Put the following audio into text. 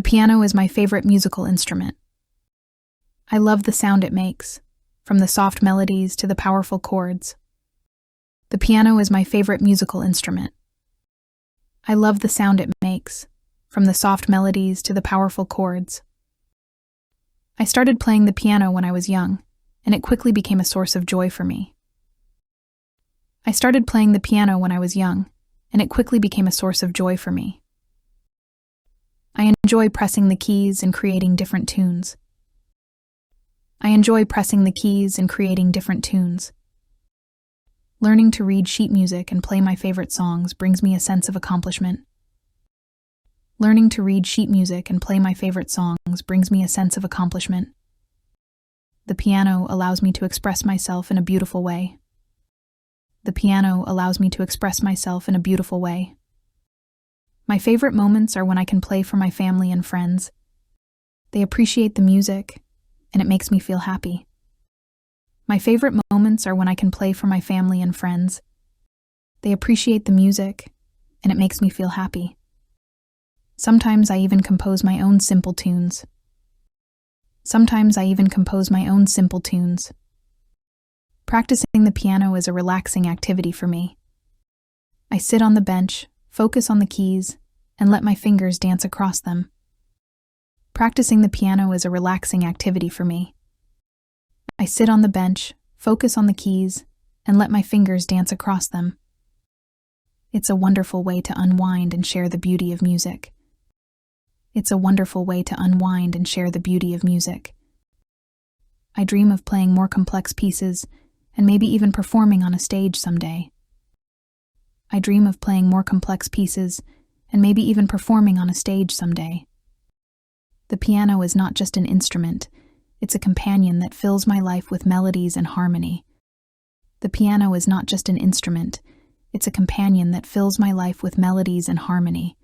piano is my favorite musical instrument. I love the sound it makes, from the soft melodies to the powerful chords. The piano is my favorite musical instrument. I love the sound it makes, from the soft melodies to the powerful chords. I started playing the piano when I was young, and it quickly became a source of joy for me. I started playing the piano when I was young, and it quickly became a source of joy for me. I enjoy pressing the keys and creating different tunes. I enjoy pressing the keys and creating different tunes. Learning to read sheet music and play my favorite songs brings me a sense of accomplishment. Learning to read sheet music and play my favorite songs brings me a sense of accomplishment. The piano allows me to express myself in a beautiful way. The piano allows me to express myself in a beautiful way. My favorite moments are when I can play for my family and friends. They appreciate the music, and it makes me feel happy. My favorite moments are when I can play for my family and friends. They appreciate the music, and it makes me feel happy. Sometimes I even compose my own simple tunes. Practicing the piano is a relaxing activity for me. I sit on the bench, focus on the keys, and let my fingers dance across them. Practicing the piano is a relaxing activity for me. I sit on the bench, focus on the keys, and let my fingers dance across them. It's a wonderful way to unwind and share the beauty of music. It's a wonderful way to unwind and share the beauty of music. I dream of playing more complex pieces and maybe even performing on a stage someday. I dream of playing more complex pieces and maybe even performing on a stage someday. The piano is not just an instrument, it's a companion that fills my life with melodies and harmony. The piano is not just an instrument, it's a companion that fills my life with melodies and harmony.